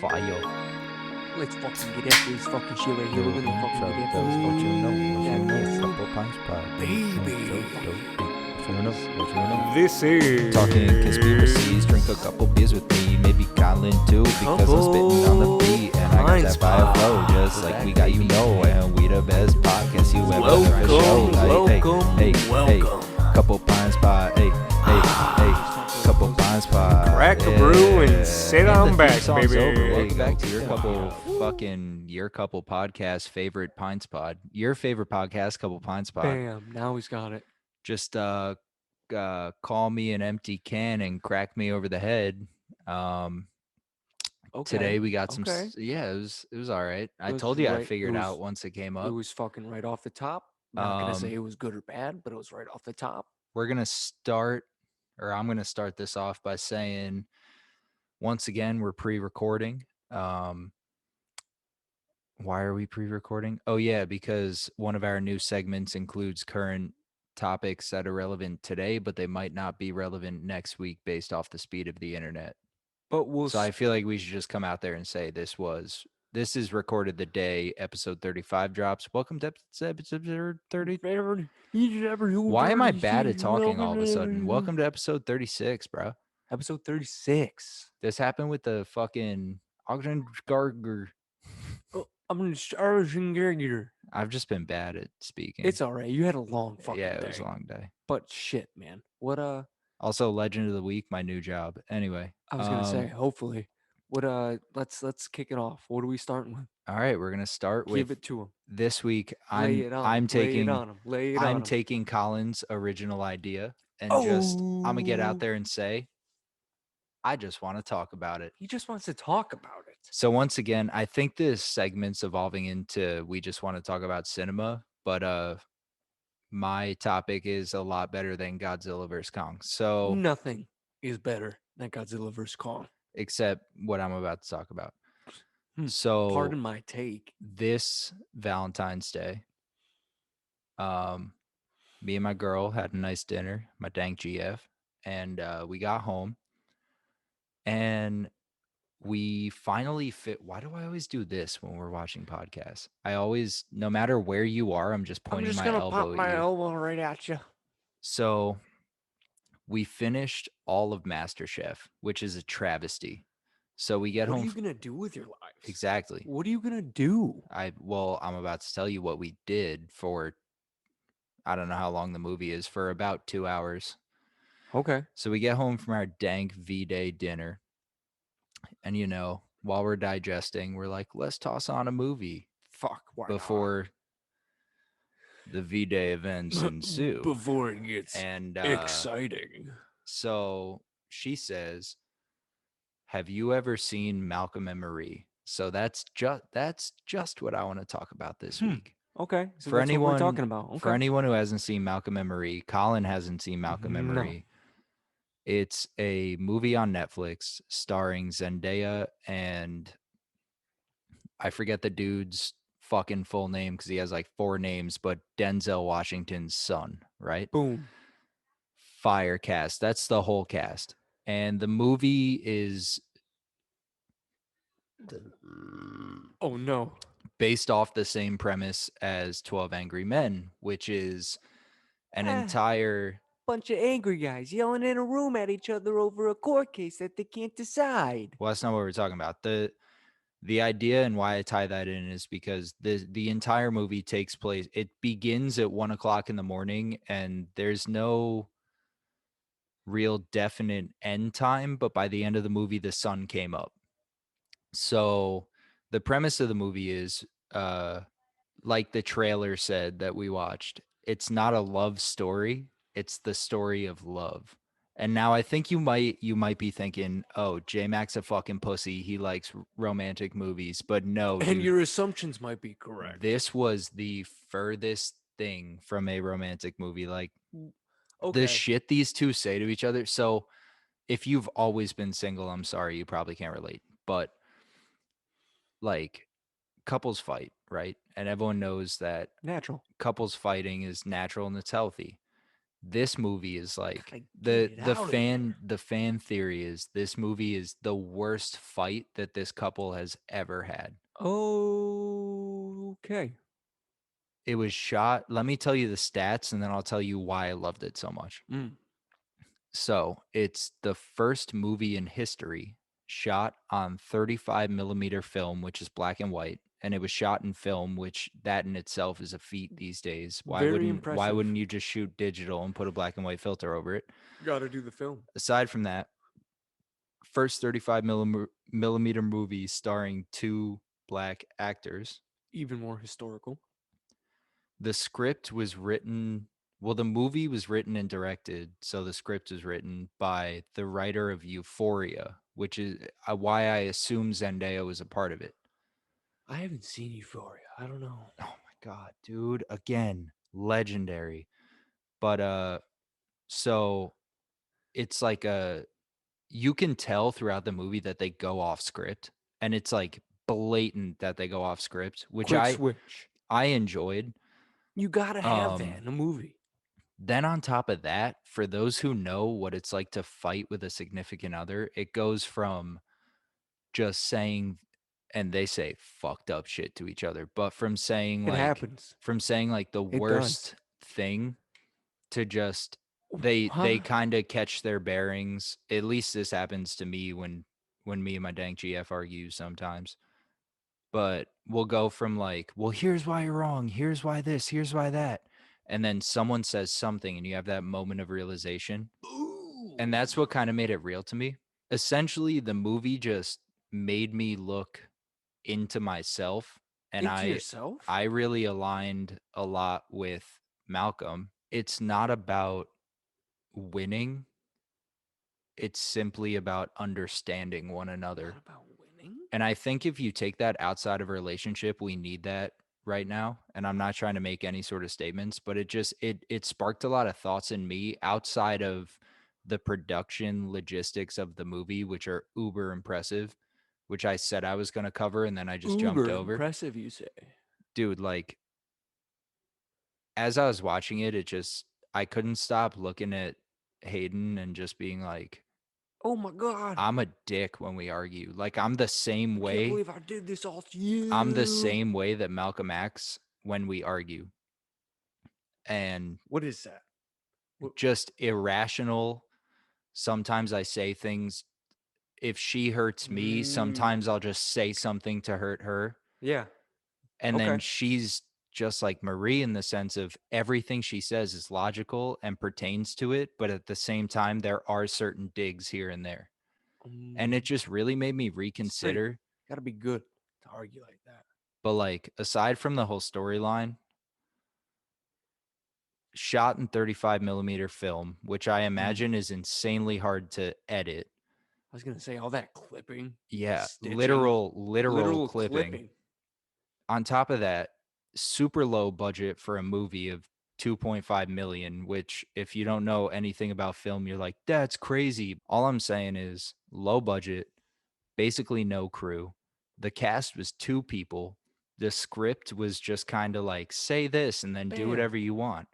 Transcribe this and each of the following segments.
fire. Let's fucking get after this fucking shit right here. We're gonna fucking get after this. What you know? Yes. Couple pints pod. Baby. What you know? This is Talking conspiracies. Drink a couple beers with me. Maybe Kollin too, because I'm spitting on the beat and I got that fire flow, just like we got and we the best podcast you ever heard show. Hey, couple pints pod. Hey, couple pints pod. crack a brew and sit on back, baby. Welcome back to your couple podcast favorite pints pod. Your favorite podcast, couple pints pod. Bam. Now he's got it. Just call me an empty can and crack me over the head. Okay. Today we got some. Okay. Yeah, it was all right. I was told you I right- figured it was- out once it came It up. was fucking right off the top. I'm not gonna say it was good or bad, but it was right off the top. We're gonna start, or I'm gonna start this off by saying, once again, we're pre-recording. Why are we pre-recording? Oh yeah, because one of our new segments includes current topics that are relevant today, but they might not be relevant next week based off the speed of the internet. But we'll. So I feel like we should just come out there and say this is recorded the day episode 35 drops. Welcome to episode 30. Why am I bad at talking all of a sudden? Welcome to episode 36, bro. Episode 36. This happened with the fucking Ogden Garger. I'm gonna start here. I've just been bad at speaking. It's all right. You had a long fucking yeah, day. it was a long day. But shit, man. What Also, Legend of the Week, my new job. Anyway, I was gonna say, hopefully. What let's kick it off. What are we starting with? all right, we're gonna start with Give it to him. this week. Lay it on I'm him. taking Lay it on him. Lay it on I'm him. taking Colin's original idea and I'm gonna get out there and say, I just want to talk about it. He just wants to talk about it. So once again, I think this segment's evolving into we just want to talk about cinema, but my topic is a lot better than Godzilla vs. Kong. So Nothing is better than Godzilla vs. Kong. except what I'm about to talk about. Hmm, So Pardon my take. this Valentine's Day, me and my girl had a nice dinner, my dank GF, and we got home and we finally fit. Why do I always do this when we're watching podcasts? I always, no matter where you are, I'm just pointing my elbow pop my at you. elbow right at you. So we finished all of MasterChef, which is a travesty. So we get What home. are you gonna do with your life? Exactly. What are you gonna do? I'm about to tell you what we did for, I don't know how long the movie is, for about 2 hours. Okay. So we get home from our dank V-Day dinner. And, while we're digesting, we're like, let's toss on a movie Fuck. Why before the V-Day events ensue. Before it gets And exciting. so she says, have you ever seen Malcolm and Marie? So that's just what I want to talk about this week. Okay. So For that's anyone what we're talking about. Okay. For anyone who hasn't seen Malcolm and Marie, Kollin hasn't seen Malcolm and No. Marie. It's a movie on Netflix starring Zendaya and I forget the dude's fucking full name because he has like 4 names, but Denzel Washington's son, right? Boom. Fire cast. That's the whole cast. And the movie is Oh no. based off the same premise as 12 Angry Men, which is an entire Bunch of angry guys yelling in a room at each other over a court case that they can't decide. Well, that's not what we're talking about. The idea and why I tie that in is because the entire movie takes place. It begins at 1:00 in the morning, and there's no real definite end time. But by the end of the movie, the sun came up. So the premise of the movie is, like the trailer said that we watched, it's not a love story. It's the story of love. And now I think you might be thinking, oh, JMac's a fucking pussy. He likes romantic movies. But no, And dude, your assumptions might be correct. this was the furthest thing from a romantic movie. Like Okay. the shit these two say to each other. So if you've always been single, I'm sorry, you probably can't relate. But like couples fight, right? And everyone knows that Natural. couples fighting is natural and it's healthy. This movie is like Gotta get it the out of there. fan theory is this movie is the worst fight that this couple has ever had. Okay. It was shot, let me tell you the stats and then I'll tell you why I loved it so much. Mm. So, it's the first movie in history shot on 35 millimeter film, which is black and white, and it was shot in film, which that in itself is a feat these days. Very Why impressive. wouldn't you just shoot digital and put a black and white filter over it? Gotta do the film. Aside from that, first 35 millimeter movie starring two black actors. Even more historical. The script was written, well, the movie was written and directed, so the script was written by the writer of Euphoria, which is why I assume Zendaya was a part of it. I haven't seen Euphoria. I don't know. Oh my god, dude, again, legendary. But so it's like a you can tell throughout the movie that they go off script, and it's like blatant that they go off script, which Quick switch. I enjoyed. You gotta have that Um in a movie. Then on top of that, for those who know what it's like to fight with a significant other, it goes from just saying, and they say fucked up shit to each other, but It happens. from saying like the It does. worst thing to just Huh? they kind of catch their bearings. At least this happens to me when me and my dank GF argue sometimes. But we'll go from like, well, here's why you're wrong, here's why this, here's why that. And then someone says something and you have that moment of realization. And Ooh. that's what kind of made it real to me. Essentially, the movie just made me look into myself and Into yourself? I really aligned a lot with Malcolm. It's not about winning. It's simply about understanding one another. Not about winning. And I think if you take that outside of a relationship, we need that right now. And I'm not trying to make any sort of statements, but it sparked a lot of thoughts in me outside of the production logistics of the movie, which are uber impressive, which I said I was going to cover and then I just jumped Uber over. impressive, you say? Dude, like as I was watching it, I couldn't stop looking at Hayden and just being like, Oh my god! I'm a dick when we argue. Like I'm the same I can't way. believe I did this all to you. I'm the same way that Malcolm acts when we argue. And What is that? What? just irrational. Sometimes I say things. If she hurts me, sometimes I'll just say something to hurt her. Yeah. And then Okay. she's just like Marie in the sense of everything she says is logical and pertains to it. But at the same time, there are certain digs here and there. And it just really made me It's pretty. reconsider. Gotta be good to argue like that. But like, aside from the whole storyline, shot in 35 millimeter film, which I imagine is insanely hard to edit. I was gonna say all that clipping. Yeah, Stitching. literal Literal clipping. clipping. On top of that, super low budget for a movie of 2.5 million, which if you don't know anything about film, you're like, that's crazy. All I'm saying is low budget, basically no crew. The cast was two people. The script was just kind of like, say this and then do Bam. whatever you want.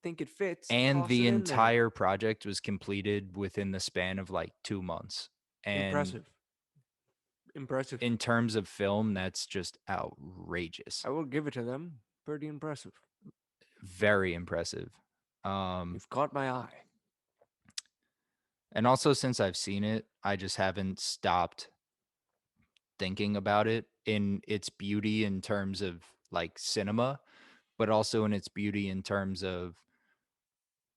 Think it fits. And Toss the it in there. entire project was completed within the span of like 2 months. And Impressive. Impressive. in terms of film, that's just outrageous. I will give it to them. Pretty impressive. Very impressive. You've caught my eye. And also since I've seen it, I just haven't stopped thinking about it in its beauty in terms of like cinema, but also in its beauty in terms of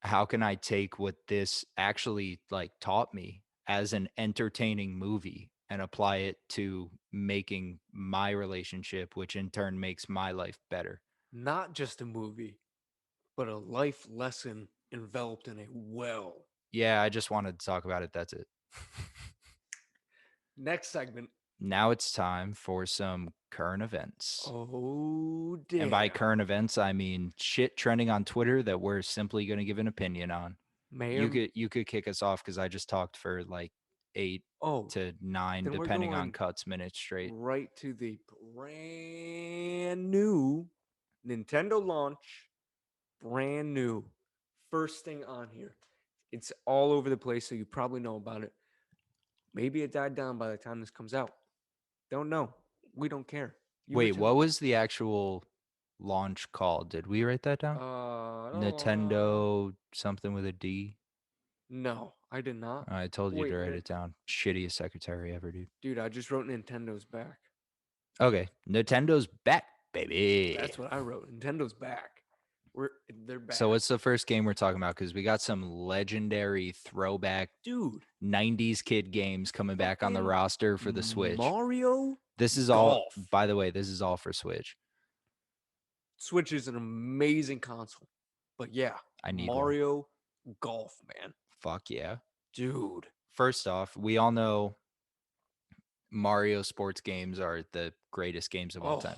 how can I take what this actually like taught me as an entertaining movie and apply it to making my relationship, which in turn makes my life better. Not just a movie, but a life lesson enveloped in a well. Yeah, I just wanted to talk about it. That's it. Next segment. Now it's time for some current events. Oh, damn. And by current events, I mean shit trending on Twitter that we're simply going to give an opinion on. You could kick us off because I just talked for like 8 to 9, then we're depending on going cuts, minutes straight. right to the brand new Nintendo launch. Brand new. first thing on here. It's all over the place, so you probably know about it. Maybe it died down by the time this comes out. Don't know. We don't care. You were Wait, what telling. was the actual launch called? Did we write that down? Nintendo something with a D. No, I did not. I told you to Wait, write it down. Shittiest secretary ever, dude. dude, I just wrote Nintendo's back. Okay, Nintendo's back, baby. That's what I wrote. Nintendo's back. They're back. So what's the first game we're talking about? Because we got some legendary throwback dude? 90s kid games coming back on the Fucking roster for the Switch. Mario This is all, Golf. by the way, this is all for Switch. Switch is an amazing console. But yeah, I need one. Mario Golf, man. Fuck yeah. Dude. First off, we all know Mario sports games are the greatest games of all time.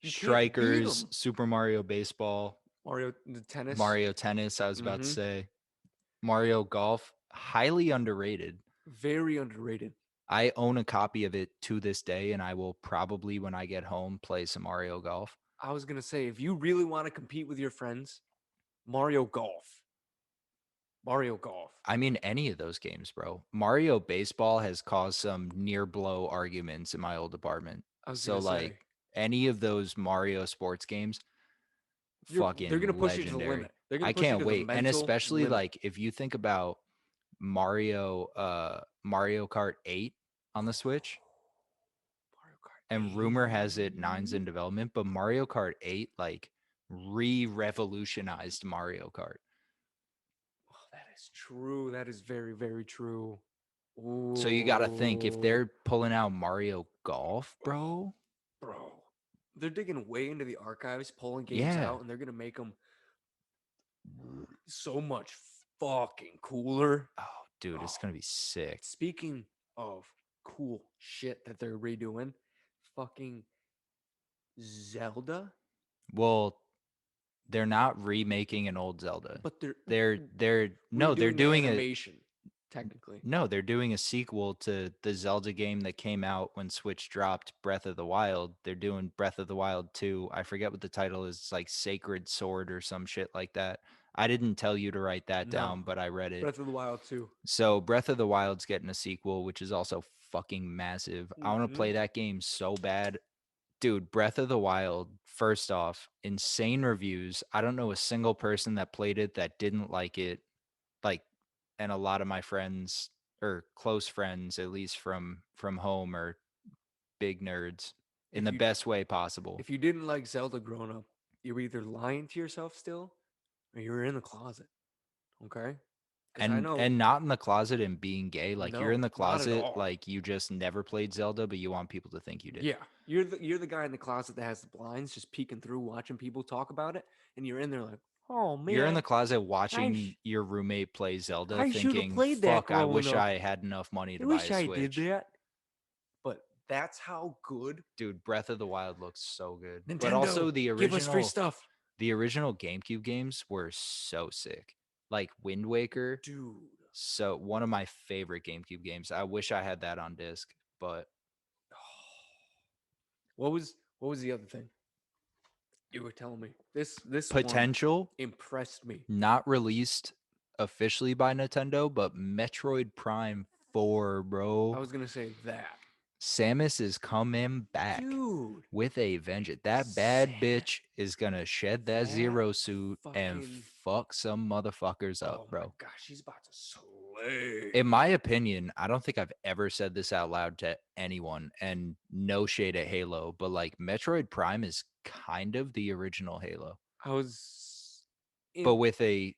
You can't beat Strikers, 'em. Super Mario Baseball, Mario the tennis. Mario Tennis, I was about to Mhm. say. Mario Golf, highly underrated. Very underrated. I own a copy of it to this day, and I will probably, when I get home, play some Mario Golf. I was gonna say, if you really want to compete with your friends, Mario Golf. Mario Golf. I mean, any of those games, bro. Mario Baseball has caused some near blow arguments in my old apartment. I was So, gonna like, say, any of those Mario sports games, fucking they're gonna push you to the legendary. limit. They're gonna I push you can't to the wait. And mental especially limit. like if you think about Mario Kart 8 on the Switch, Mario Kart and 8. rumor has it 9's in development, but Mario Kart 8 like re-revolutionized Mario Kart. Oh, that is true. That is very, very true. So you got to think if Ooh, they're pulling out Mario Golf, bro. bro, they're digging way into the archives, pulling games Yeah. out, and they're gonna make them so much fucking cooler. Oh, dude, it's going to be sick. Speaking of cool shit that they're redoing, fucking Zelda, Well, they're not remaking an old Zelda. but they're They're no, they're redoing the doing a animation, technically. no, they're doing a sequel to the Zelda game that came out when Switch dropped Breath of the Wild. They're doing Breath of the Wild 2. I forget what the title is. It's like Sacred Sword or some shit like that. I didn't tell you to write that No. down, but I read it. Breath of the Wild 2. So Breath of the Wild's getting a sequel, which is also fucking massive. I want to play that game so bad. Dude, Breath of the Wild, first off, insane reviews. I don't know a single person that played it that didn't like it. Like, and a lot of my friends or close friends, at least from home, are big nerds in If the you best way possible. if you didn't like Zelda growing up, you're either lying to yourself still or you're in the closet. Okay? Because I know And not in the closet and being gay. Like you're no, in the not at closet, all. like you just never played Zelda, but you want people to think you did. Yeah, you're the guy in the closet that has the blinds, just peeking through, watching people talk about it, and you're in there like, oh man, You're in the closet watching your roommate play Zelda, I should have thinking, played that "Fuck, I growing wish up. I had enough money I to buy wish a I did Switch." that. But that's how good Dude, Breath of the Wild looks so good. Nintendo. But also Give us free stuff, the original GameCube games were so sick. Like Wind Waker, dude. so one of my favorite GameCube games. I wish I had that on disc, but What was the other thing you were telling me? This one potential impressed me. not released officially by Nintendo, but Metroid Prime 4, I bro. was gonna say that, Samus is coming back dude. with a vengeance. That bad Samus. bitch is gonna shed that That zero suit and fucking- fuck some motherfuckers up, Oh my bro. gosh, she's about to slay. In my opinion, I don't think I've ever said this out loud to anyone, and no shade at Halo, but like Metroid Prime is kind of the original Halo, I was, but with a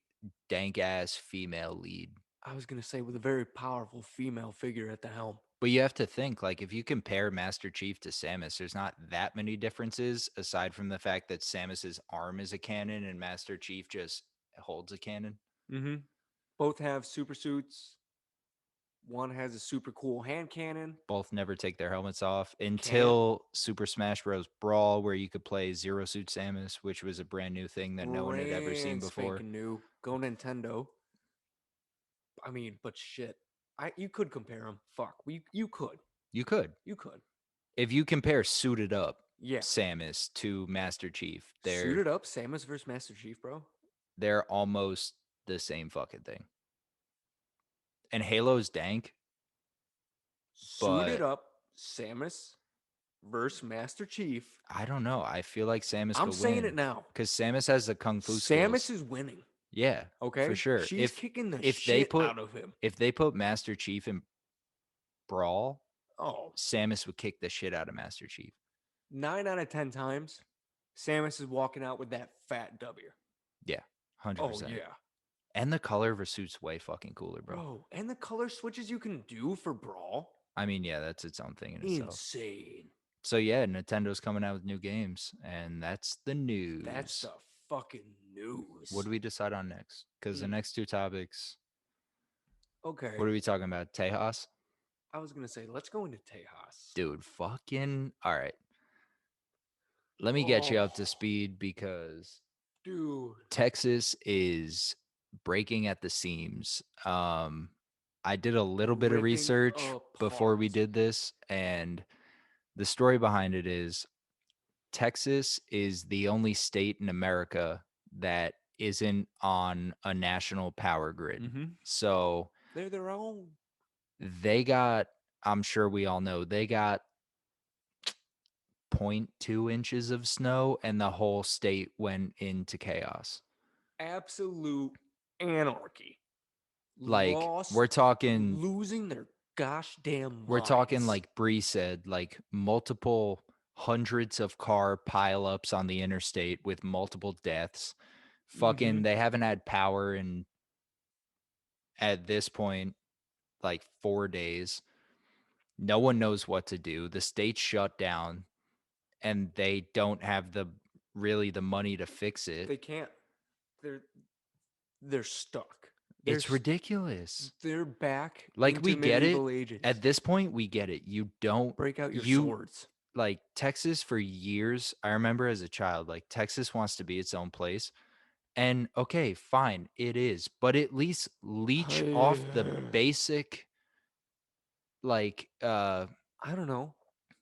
dank ass female lead. I was gonna say with a very powerful female figure at the helm. But you have to think, like, if you compare Master Chief to Samus, there's not that many differences aside from the fact that Samus's arm is a cannon and Master Chief just holds a cannon. Mm-hmm. Both have super suits. One has a super cool hand cannon. Both never take their helmets off until Super Smash Bros. Brawl, where you could play Zero Suit Samus, which was a brand new thing that no one had ever seen Brand before. spanking new. Go Nintendo. I mean, but shit. You could compare them. Fuck. You could. You could. You could. If you compare suited up Yeah. Samus to Master Chief, Suited up Samus versus Master Chief, bro. they're almost the same fucking thing. And Halo's dank, Suit it but up, Samus versus Master Chief. I don't know. I feel like Samus I'm could saying win it now. because Samus has the kung fu Samus skills. is winning. Yeah, Okay, for sure. she's kicking the If they shit put out of him. if they put Master Chief in Brawl, Oh, Samus would kick the shit out of Master Chief. 9 out of 10 times, Samus is walking out with that fat W. Yeah, 100%. Oh yeah, And the color of her suit's way fucking cooler, bro. bro. And the color switches you can do for Brawl, I mean, yeah, that's its own thing in itself. insane. So yeah, Nintendo's coming out with new games, and that's the news. That's the fucking news. What do we decide on next? Because the Mm. next two topics, Okay, what are we talking about? Tejas? I was gonna say let's go into Tejas. Dude, fucking all right. Let me get you up to speed because Dude, Texas is breaking at the seams. I did a little bit of ripping research before we apart. did this, and the story behind it is Texas is the only state in America that isn't on a national power grid. Mhm. So They're their own. they got, I'm sure we all know, they got 0.2 inches of snow and the whole state went into chaos. Absolute anarchy. Like Lost, we're talking losing their gosh damn we're talking minds. like Bree said, like multiple hundreds of car pileups on the interstate with multiple deaths. Fucking Mhm. they haven't had power in at this point like 4 days. No one knows what to do. The state's shut down and they don't have the really the money to fix it. They can't. They're they're stuck. They're It's ridiculous. they're back Like into we get it. medieval ages. At this point we get it. You don't Break out your you swords. like Texas for years. I remember as a child like Texas wants to be its own place. And okay, fine, it is. But at least leech off the basic like I don't know.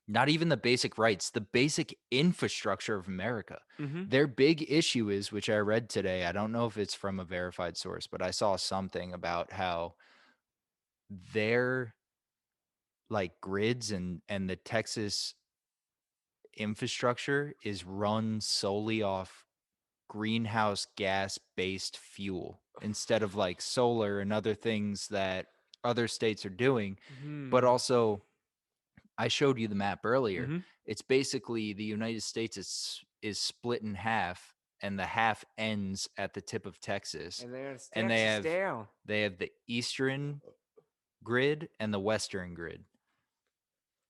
not even the basic rights, the basic infrastructure of America. Mhm. Their big issue is, which I read today, I don't know if it's from a verified source, but I saw something about how their like grids and the Texas infrastructure is run solely off greenhouse gas based fuel instead of like solar and other things that other states are doing. But Hmm. also I showed you the map earlier. Mhm. It's basically the United States is split in half, and the half ends at the tip of Texas. And there's And Texas down. they have the eastern grid and the western grid.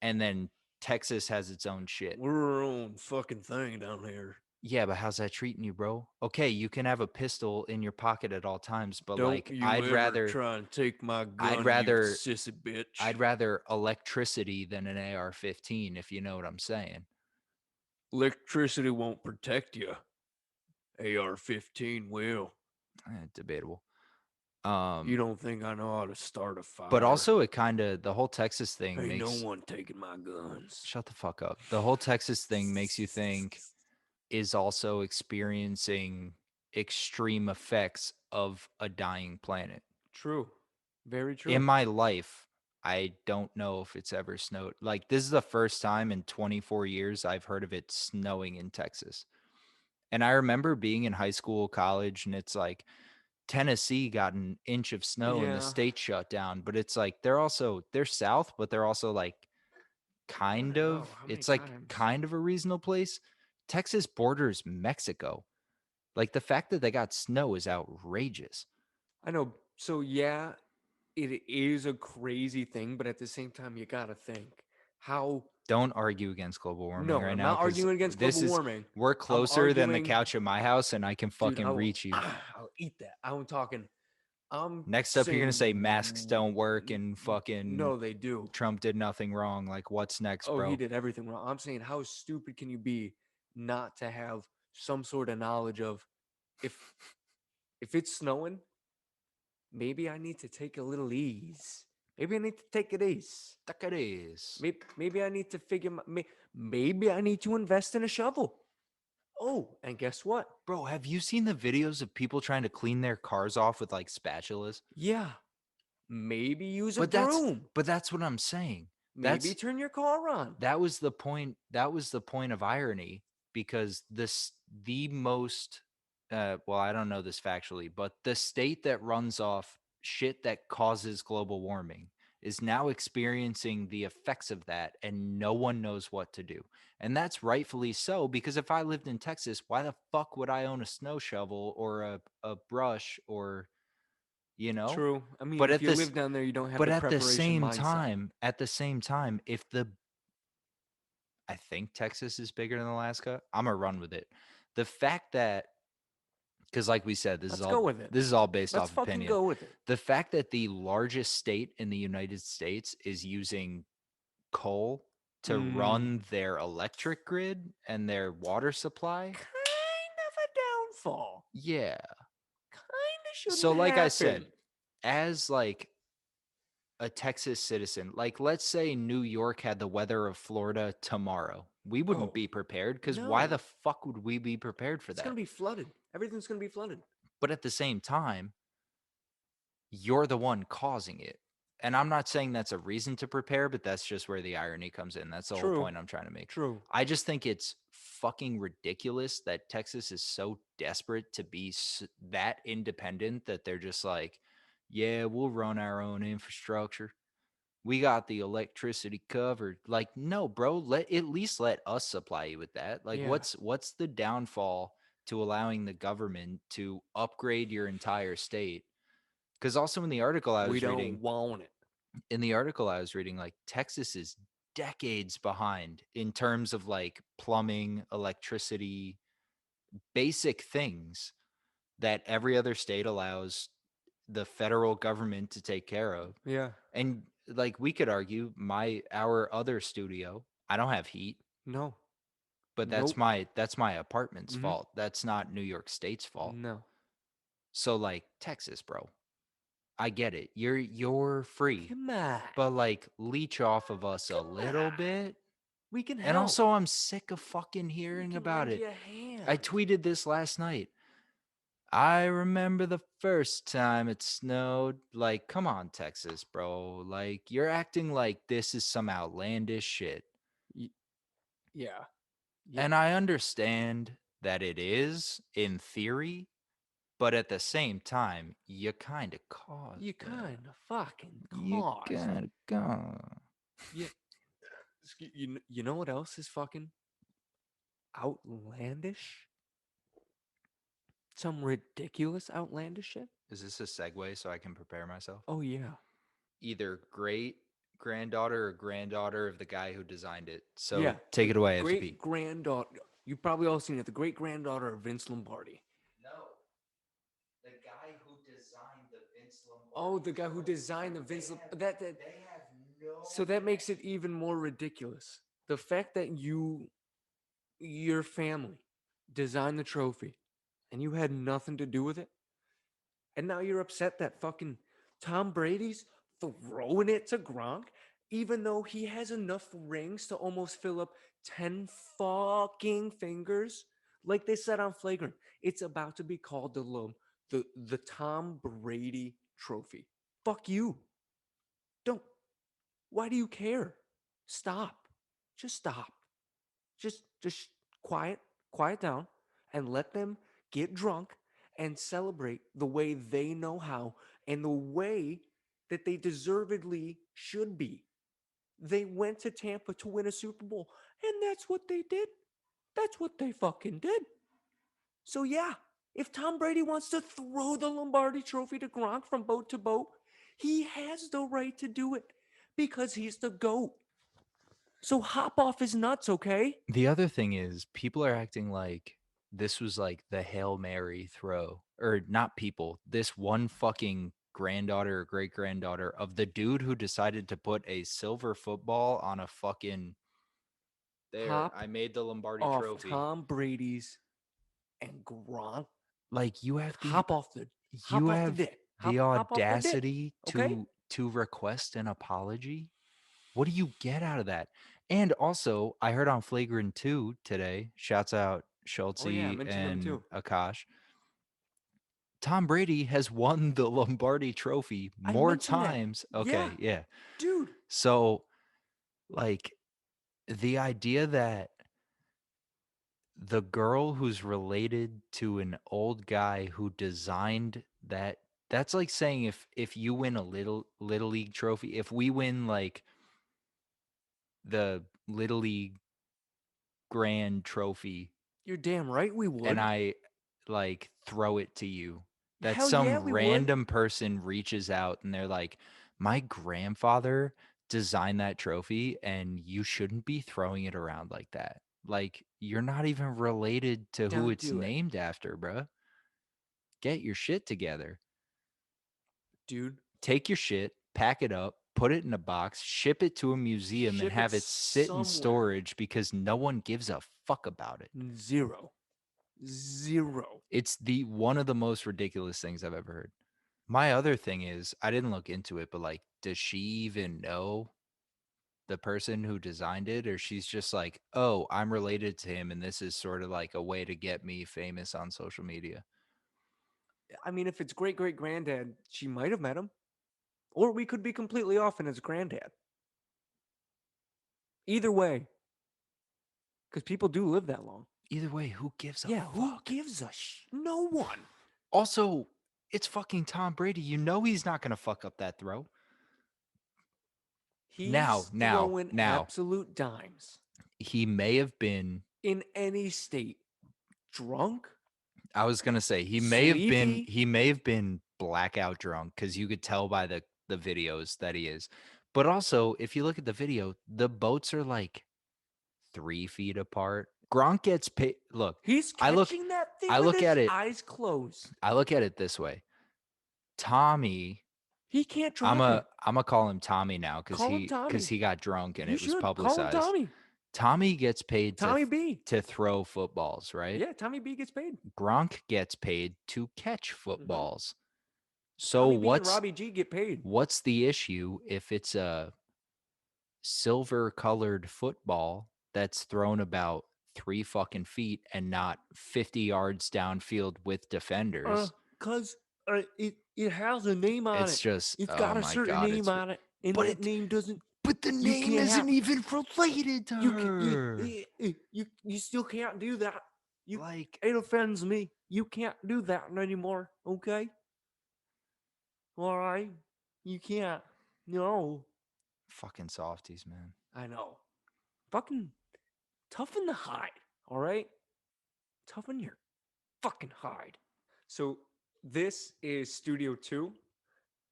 And then Texas has its own shit. We're our own fucking thing down here. Yeah, but how's that treating you, bro? Okay, you can have a pistol in your pocket at all times, but Don't like you ever try and take my gun, rather- you sissy bitch. I'd rather electricity than an AR-15, if you know what I'm saying. Electricity won't protect you. AR-15 will. Debatable. You don't think I know how to start a fire? But also it kind of the whole Texas thing ain't makes no one taking my guns. shut the fuck up. The whole Texas thing makes you think is also experiencing extreme effects of a dying planet. True. Very true. In my life, I don't know if it's ever snowed. Like this is the first time in 24 years I've heard of it snowing in Texas. And I remember being in high school, college, and it's like Tennessee got an inch of snow and the Yeah. state shut down. But it's like they're south, but they're also like kind don't know. of How many it's like times? kind of a reasonable place. Texas borders Mexico. Like the fact that they got snow is outrageous. I know. So yeah, it is a crazy thing, but at the same time, you gotta think how. Don't argue against global warming No, right I'm now. not 'Cause arguing against this global is warming. we're closer than the arguing- couch at my house, and I can Dude, fucking reach you. I'll eat that. I'm talking. I'm Next up, you're gonna say saying masks don't work and fucking No, they do. Trump did nothing wrong. Like, what's next, Oh, bro? he did everything wrong. I'm saying, how stupid can you be not to have some sort of knowledge of if if it's snowing, maybe I need to take a little ease. Maybe I need to take it easy. Tuck it is. Maybe I need to maybe I need to invest in a shovel. Oh, and guess what? Bro, have you seen the videos of people trying to clean their cars off with like spatulas? Yeah, maybe use a But that's broom. but that's what I'm saying. Maybe That's turn your car on. that was the point. That was the point of irony because the most well, I don't know this factually, but the state that runs off shit that causes global warming is now experiencing the effects of that and no one knows what to do. And that's rightfully so because if I lived in Texas, why the fuck would I own a snow shovel or a brush or you know? True. I mean, But if at you this live down there, you don't have but the preparation mindset. at the same time, if the I think Texas is bigger than Alaska. I'm gonna run with it. The fact that because like we said, Let's go with it. this is all based Let's off fucking opinion. go with it. The fact that the largest state in the United States is using coal to Mm, run their electric grid and their water supply, kind of a downfall. yeah. Kind of So shouldn't like I happen. said, as like a Texas citizen, like let's say New York had the weather of Florida tomorrow. We wouldn't Oh, be prepared because why the no. fuck would we be prepared for It's going that? to be flooded. Everything's going to be flooded. But at the same time, you're the one causing it. And I'm not saying that's a reason to prepare, but that's just where the irony comes in. That's the whole True. point I'm trying to make. True. I just think it's fucking ridiculous that Texas is so desperate to be that independent that they're just like, yeah, we'll run our own infrastructure. We got the electricity covered. Like, no, bro, let at least let us supply you with that. Like, Yeah. what's the downfall to allowing the government to upgrade your entire state? Because also in the article I We was don't reading, want it. like Texas is decades behind in terms of like plumbing, electricity, basic things that every other state allows the federal government to take care of. Yeah. And like we could argue our other studio, I don't have heat, No. but Nope. that's my apartment's Mm-hmm. fault. That's not New York State's fault. No. So like Texas, bro. I get it. You're free. Come on. But like leech off of us a Come little on. bit. We can And help. also I'm sick of fucking We hearing can about lend it. you a I hand. tweeted this last night. I remember the first time it snowed. Like, come on, Texas, bro. Like, you're acting like this is some outlandish shit. Y- yeah. Yeah. And I understand that it is in theory, but at the same time, you kind of You caused kind of fucking You caused it. kind of caused. Yeah. You know what else is fucking outlandish? Some ridiculous outlandish shit? Is this a segue so I can prepare myself? Oh, yeah. Either great granddaughter or granddaughter of the guy who designed it. So Yeah. take The it away, FTP. great granddaughter. You've probably all seen it. The great granddaughter of Vince Lombardi. No, the guy who designed the Vince Oh, Lombardi the guy who trophy. designed the Vince. They have no. So that makes it even more ridiculous. The fact that your family designed the trophy and you had nothing to do with it, and now you're upset that fucking Tom Brady's throwing it to Gronk, even though he has enough rings to almost fill up 10 fucking fingers. Like they said on Flagrant, it's about to be called the Tom Brady trophy. Fuck you. Don't. Why do you care? Stop. Just stop. Just quiet, quiet down, and let them get drunk and celebrate the way they know how and the way that they deservedly should be. They went to Tampa to win a Super Bowl, and that's what they did. That's what they fucking did. So yeah, if Tom Brady wants to throw the Lombardi trophy to Gronk from boat to boat, he has the right to do it because he's the GOAT. So hop off his nuts, okay? The other thing is, people are acting like this was like the Hail Mary throw, or not people. This one fucking granddaughter or great granddaughter of the dude who decided to put a silver football on a fucking. There, Hop I made the Lombardi off trophy. Tom Brady's and Gronk. Like you have Hop off the you hop off the have dick. the Hop off that dick. audacity Okay? to request an apology. What do you get out of that? And also, I heard on Flagrant 2 today, Oh yeah, I Schultze mentioned them and too. Akash. Tom Brady has won the Lombardi trophy I more mentioned that. times. Yeah, Okay, yeah. dude. So, like, the idea that the girl who's related to an old guy who designed that's like saying if you win a little league trophy, if we win like the little league grand trophy You're damn right we and would. I like throw it to you, that Hell yeah, some we would. random person reaches out and they're like, my grandfather designed that trophy and you shouldn't be throwing it around like that. Like, you're not even related to who Don't it's do it, named after, bruh. Get your shit together. dude. Take your shit, pack it up, put it in a box, ship it to a museum, and Ship it have it sit in somewhere. storage because no one gives a fuck about it. Zero. Zero. It's the one of the most ridiculous things I've ever heard. My other thing is, I didn't look into it, but like, does she even know the person who designed it? Or she's just like, oh, I'm related to him, and this is sort of like a way to get me famous on social media. I mean, if it's great great granddad, she might have met him. Or we could be completely off and it's granddad. Either way, because people do live that long. Either way, who gives a Yeah, who fuck? gives a no one. Also, it's fucking Tom Brady. You know he's not going to fuck up that throw. He's throwing Now, absolute dimes he may have been, in any state. Drunk, I was going to say, sleepy. he may have been blackout drunk because you could tell by the videos that he is. But also, if you look at the video, the boats are like 3 feet apart. Gronk gets paid. Look, He's I look, catching that thing I with look his at it, eyes closed. I look at it this way. Tommy, He can't drop it. I'm gonna call him Tommy now Call him because Tommy. he got drunk and You it was should call him publicized. Tommy. Tommy gets paid Tommy B. to throw footballs, right? Yeah, Tommy B gets paid. Gronk gets paid to catch Mm-hmm. footballs. So Tommy B and Robbie G get paid. what's the issue if it's a silver colored football that's thrown about 3 fucking feet and not 50 yards downfield with defenders? Cause it has a name on It's it. just, It's oh got a my certain God, name on it, and but that name doesn't. but the You name can't isn't have. even related to You can. her. You still can't do that. You. Like, It offends me. You can't do that anymore. Okay. All right. You can't. No. fucking softies, man. I know. Fucking toughen the hide. All right. Toughen your fucking hide. So this is Studio 2.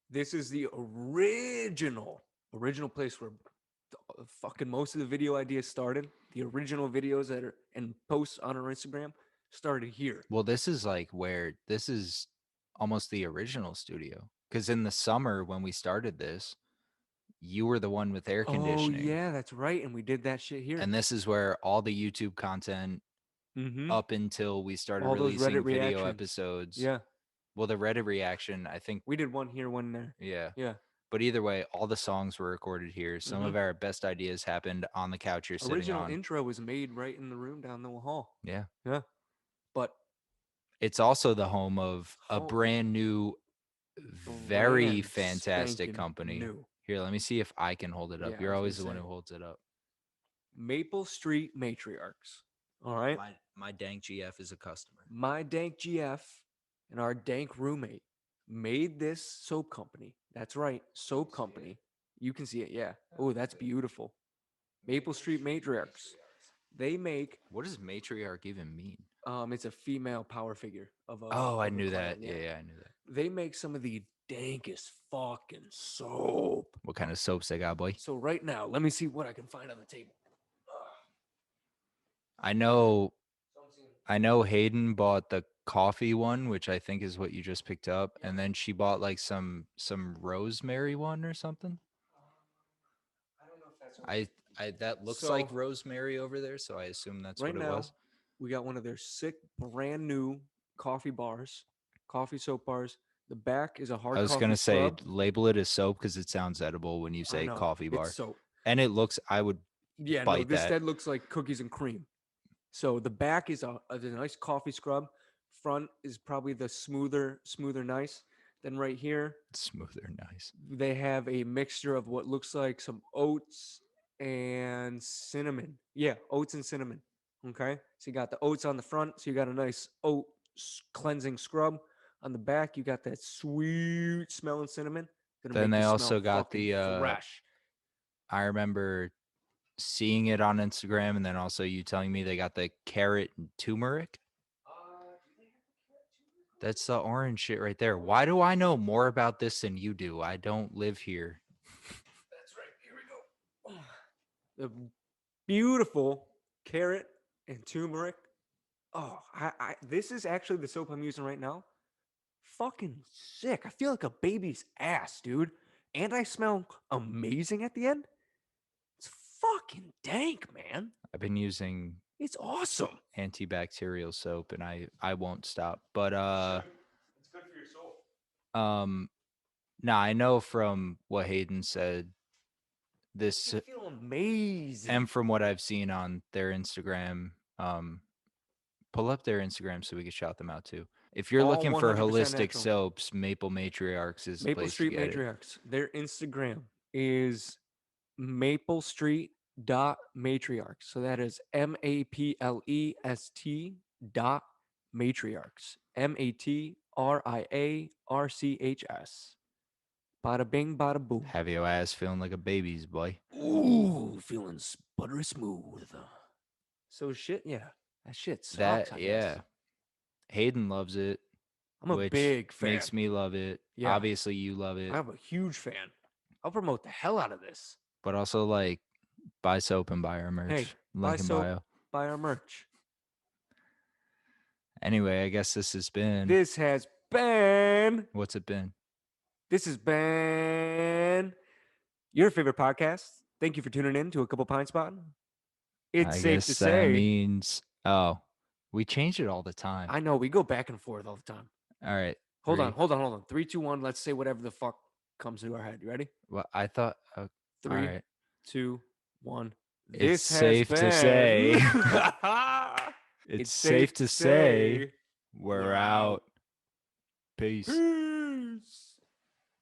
This is the original place where fucking most of the video ideas started. The original videos that are and posts on our Instagram started here. Well, this is like where this is almost the original studio. Because in the summer when we started this, you were the one with air Oh conditioning. yeah, that's right. And we did that shit here. And this is where all the YouTube content Mm-hmm. up until we started All those releasing Reddit video reactions. episodes. Yeah. Well, the Reddit reaction, I think, We did one here, one there. yeah. Yeah. But either way, all the songs were recorded here. Some of our best ideas happened on the couch you're sitting Original on. intro was made right in the room down the hall. Yeah. Yeah. But It's also the home of a Home. brand new, very brand fantastic spanking company. new. Here, let me see if I can hold it up. Yeah, I You're was always the gonna one who say. holds it up. Maple Street Matriarchs. All right. My dank GF is a customer. My dank GF and our dank roommate made this soap company. That's right, soap company. You can see it, yeah. Oh, that's beautiful. Maple Street Matriarchs. They make What does matriarch even mean? it's a female power figure of a. Oh, I of a knew clan, that. Yeah, I knew that. They make some of the dankest fucking soap. What kind of soaps they got, boy? So right now, let me see what I can find on the table. I know Hayden bought the coffee one, which I think is what you just picked up, and then she bought like some rosemary one or something. I don't know if that's I that looks like So- rosemary over there, so I assume that's right what it now. was. We got one of their sick, brand new coffee bars, coffee soap bars. The back is a hard. I was coffee gonna say scrub. label it as soap because it sounds edible when you I say know, coffee bar, It's soap. and it looks. I would Yeah, no, bite this that. instead looks like cookies and cream. So the back is a nice coffee scrub. Front is probably the smoother nice. Then right here, Smoother, nice. they have a mixture of what looks like some oats and cinnamon. Yeah, oats and cinnamon. Okay. So you got the oats on the front. So you got a nice oat cleansing scrub. On the back, you got that sweet smelling cinnamon. Gonna Then make you they smell also got fucking fresh. I remember seeing it on Instagram, and then also you telling me they got the carrot and turmeric. That's the orange shit right there. Why do I know more about this than you do? I don't live here. That's right. Here we go. The beautiful carrot and turmeric. Oh, this is actually the soap I'm using right now. Fucking sick. I feel like a baby's ass, dude. And I smell amazing at the end. It's fucking dank, man. I've been using It's awesome. antibacterial soap, and I won't stop. But It's good for your soul. now I know from what Hayden said, this I feel amazing. and from what I've seen on their Instagram, pull up their Instagram so we can shout them out too. If you're All looking for 100% holistic natural. soaps, Maple Matriarchs is the Maple place Street to get it. Matriarchs. Their Instagram is maplestreet.matriarchs. So that is MAPLEST dot matriarchs. MATRIARCHS. Bada bing, bada boom. Have your ass feeling like a baby's boy. Ooh, feeling buttery smooth. So shit, yeah. That shit sucks, I guess. Hayden loves it, I'm a which big fan. makes me love it. Yeah. Obviously, you love it, I'm a huge fan. I'll promote the hell out of this. but also like buy soap and buy our merch. Hey, buy Link in soap, bio. buy our merch. Anyway, I guess this has been. This has been. What's it been? This has been your favorite podcast. Thank you for tuning in to A Couple Pine Spot. It's I safe guess to that say. means. Oh, we change it all the time. I know we go back and forth all the time. All right. Hold on. 3, 2, 1. Let's say whatever the fuck comes to our head. You ready? Well, I thought. 3, all right. 2, 1. It's This has safe to been- say. It's It's safe to say we're out. Peace. Peace.